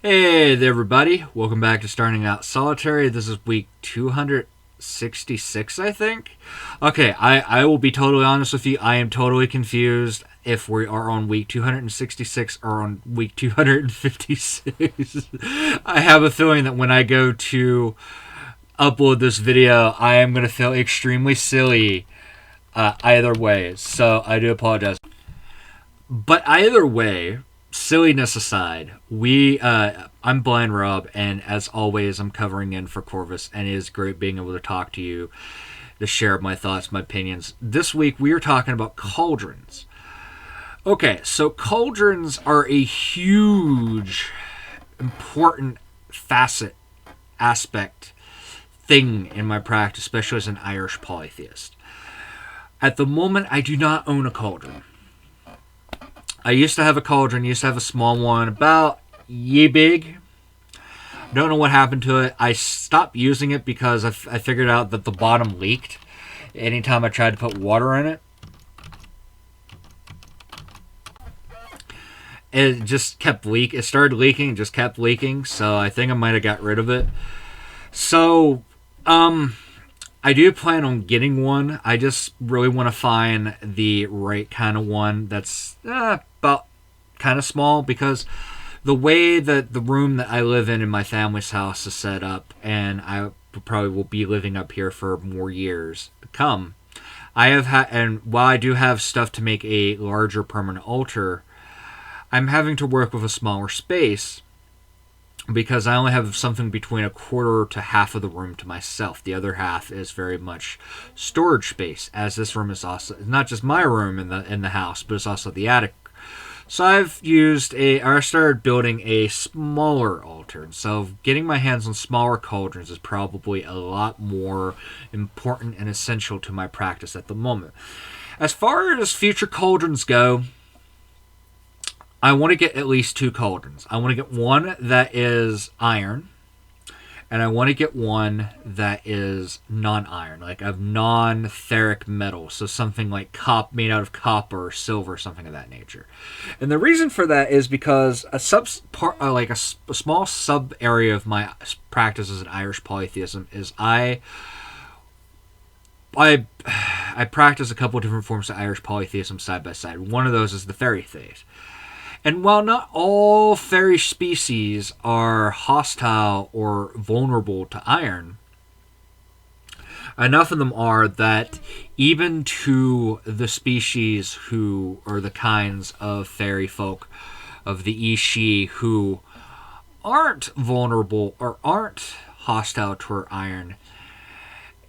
Hey there, everybody. Welcome back to Starting Out Solitary. This is week 266, I think. Okay, I will be totally honest with you. I am totally confused if we are on week 266 or on week 256. I have a feeling that when I go to upload this video, I am going to feel extremely silly either way. So I do apologize. But either way, silliness aside, I'm Blind Rob, and as always, I'm covering in for Corvus, and it is great being able to talk to you, to share my thoughts, my opinions. This week, we are talking about cauldrons. Okay, so cauldrons are a huge, important aspect, thing in my practice, especially as an Irish polytheist. At the moment, I do not own a cauldron. I used to have a cauldron, used to have a small one, about yay big. Don't know what happened to it. I stopped using it because I figured out that the bottom leaked anytime I tried to put water in it. It just kept leaking. It started leaking and just kept leaking, so I think I might have got rid of it. So, I do plan on getting one. I just really want to find the right kind of one that's about kind of small, because the way that the room that I live in my family's house is set up, and I probably will be living up here for more years to come, I have had, and while I do have stuff to make a larger permanent altar, I'm having to work with a smaller space, because I only have something between a quarter to half of the room to myself. The other half is very much storage space, as this room is also not just my room in the house, but it's also the attic. So I started building a smaller altar. So getting my hands on smaller cauldrons is probably a lot more important and essential to my practice at the moment. As far as future cauldrons go, I want to get at least 2 cauldrons. I want to get one that is iron, and I want to get one that is non-iron, like of non-ferric metal, so something like made out of copper or silver, something of that nature. And the reason for that is because a small sub area of my practice as an Irish polytheism is I practice a couple of different forms of Irish polytheism side by side. One of those is the fairy faith. And while not all fairy species are hostile or vulnerable to iron, enough of them are that even to the species who are the kinds of fairy folk of the Ishi who aren't vulnerable or aren't hostile toward iron,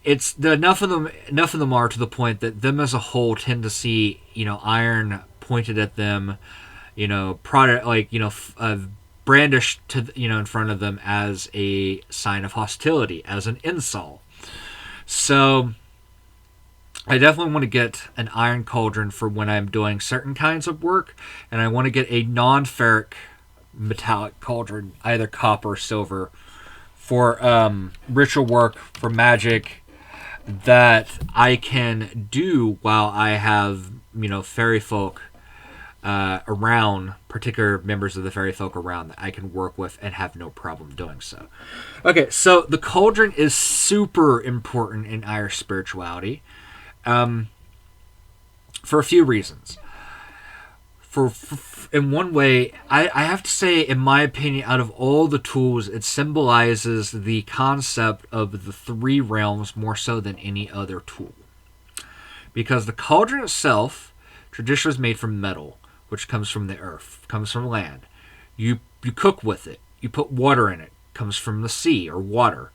enough of them are to the point that them as a whole tend to see iron pointed at them, brandished to in front of them as a sign of hostility, as an insult. So I definitely want to get an iron cauldron for when I'm doing certain kinds of work, and I want to get a non-ferric metallic cauldron, either copper or silver, for ritual work, for magic, that I can do while I have fairy folk around, particular members of the fairy folk around, that I can work with and have no problem doing so. Okay, so the cauldron is super important in Irish spirituality, for a few reasons. In one way, I have to say, in my opinion, out of all the tools, it symbolizes the concept of the 3 realms more so than any other tool. Because the cauldron itself traditionally is made from metal, which comes from the earth, comes from land. You cook with it. You put water in it. Comes from the sea or water.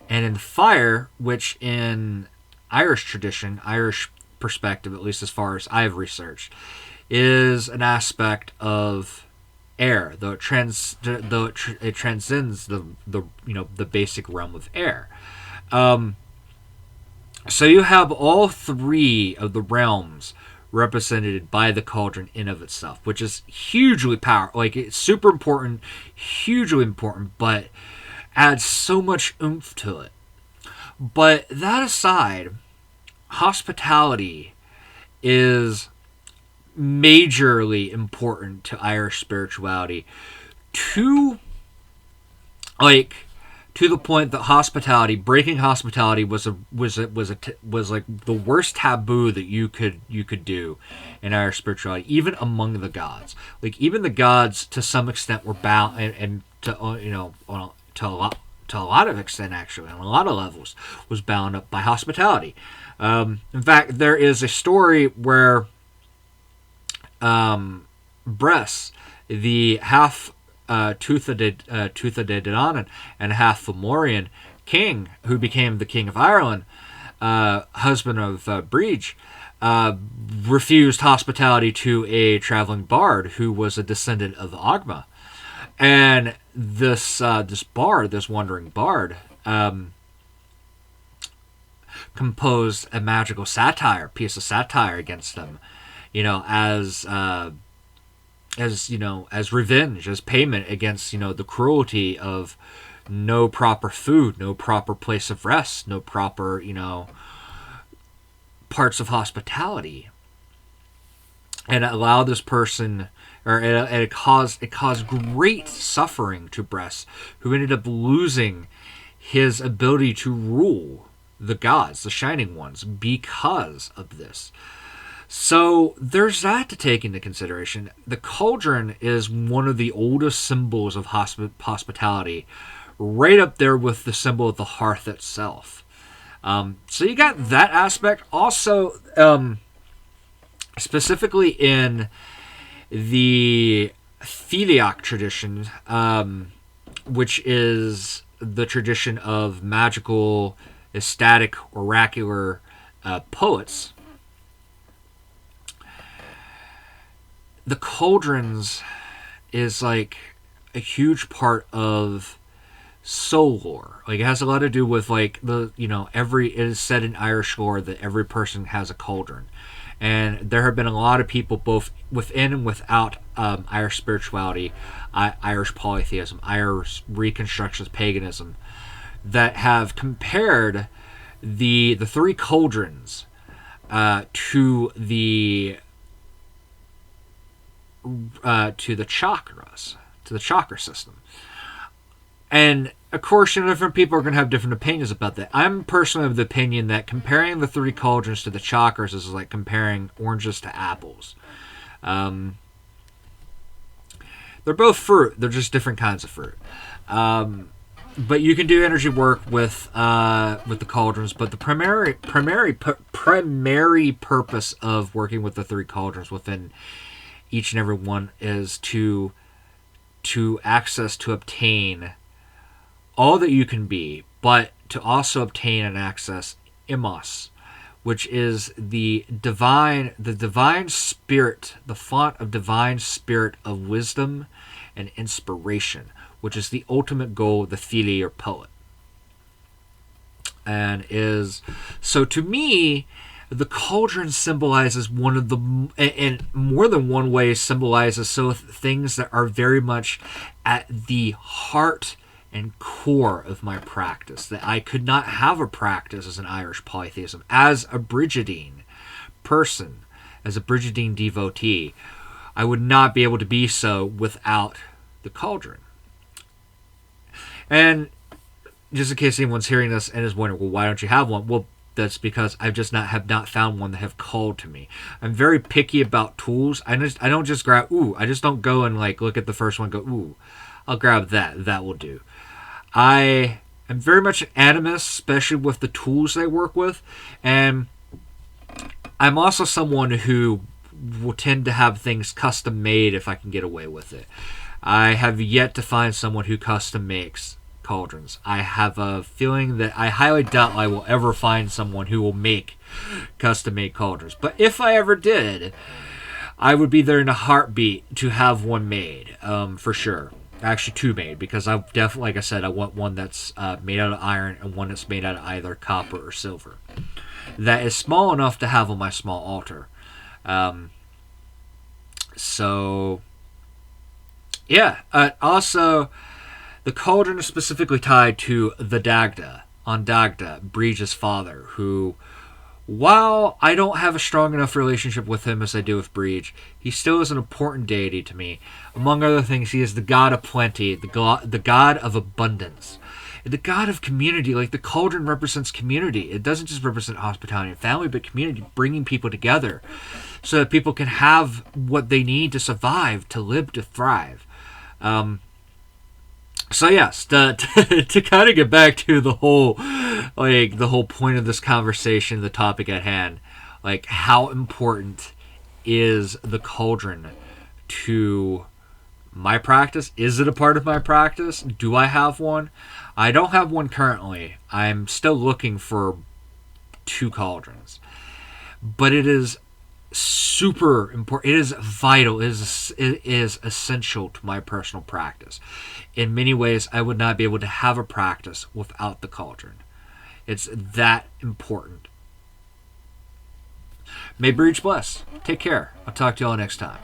And in fire, which in Irish tradition, Irish perspective, at least as far as I've researched, is an aspect of air, though it transcends the basic realm of air. So you have all 3 of the realms represented by the cauldron in of itself, which is hugely powerful. Like, it's super important, hugely important, but adds so much oomph to it. But that aside, hospitality is majorly important to Irish spirituality to like to the point that hospitality, breaking hospitality, was like the worst taboo that you could do in Irish spirituality, even among the gods. Like even the gods, to some extent, were bound, and to to a lot of extent, actually, on a lot of levels, was bound up by hospitality. In fact, there is a story where Bress, the half Tuatha De Danann and half Fomorian king, who became the king of Ireland, husband of Breege, refused hospitality to a traveling bard who was a descendant of Ogma. And this wandering bard, composed a magical piece of satire against them, as revenge, as payment against, the cruelty of no proper food, no proper place of rest, no proper, parts of hospitality. And it allowed this person, or it caused great suffering to Bress, who ended up losing his ability to rule the gods, the Shining Ones, because of this. So there's that to take into consideration. The cauldron is one of the oldest symbols of hospitality, right up there with the symbol of the hearth itself. So you got that aspect. Also, specifically in the Gintliocht tradition, which is the tradition of magical, ecstatic, oracular poets, the cauldrons is like a huge part of soul lore. Like it has a lot to do with like it is said in Irish lore that every person has a cauldron. And there have been a lot of people, both within and without Irish spirituality, Irish polytheism, Irish reconstructionist paganism, that have compared the three cauldrons to the chakras, to the chakra system. And of course, different people are going to have different opinions about that. I'm personally of the opinion that comparing the three cauldrons to the chakras is like comparing oranges to apples. They're both fruit. They're just different kinds of fruit. But you can do energy work with the cauldrons. But the primary purpose of working with the three cauldrons within each and every one is to obtain all that you can be, but to also obtain and access Imos, which is the divine spirit, the font of divine spirit of wisdom and inspiration, which is the ultimate goal of the Fili or poet. And is so to me, the cauldron symbolizes one of the, in more than one way, symbolizes things that are very much at the heart and core of my practice. That I could not have a practice as an Irish polytheism, as a Brigidine person, as a Brigidine devotee. I would not be able to be so without the cauldron. And just in case anyone's hearing this and is wondering, well, why don't you have one? Well, that's because I just have not found one that have called to me. I'm very picky about tools. I don't just grab, I just don't go and like look at the first one and go, I'll grab that. That will do. I am very much an animist, especially with the tools they work with. And I'm also someone who will tend to have things custom made if I can get away with it. I have yet to find someone who custom makes cauldrons. I have a feeling that I highly doubt I will ever find someone who will make custom made cauldrons. But if I ever did, I would be there in a heartbeat to have one made, for sure. Actually, two made, because I definitely, like I said, I want one that's made out of iron and one that's made out of either copper or silver. That is small enough to have on my small altar. So, yeah. Also, the cauldron is specifically tied to the Daghda, An Daghda, Breege's father, who While I don't have a strong enough relationship with him as I do with Breach, he still is an important deity to me. Among other things, he is the god of plenty, the god of abundance, the god of community. Like, the cauldron represents community. It doesn't just represent hospitality and family, but community, bringing people together so that people can have what they need to survive, to live, to thrive. So yes, to kind of get back to the whole point of this conversation, the topic at hand, like, how important is the cauldron to my practice? Is it a part of my practice? Do I have one? I don't have one currently. I'm still looking for 2 cauldrons, but it is super important. It is vital. It is essential to my personal practice. In many ways, I would not be able to have a practice without the cauldron. It's that important. May Breach bless. Take care. I'll talk to y'all next time.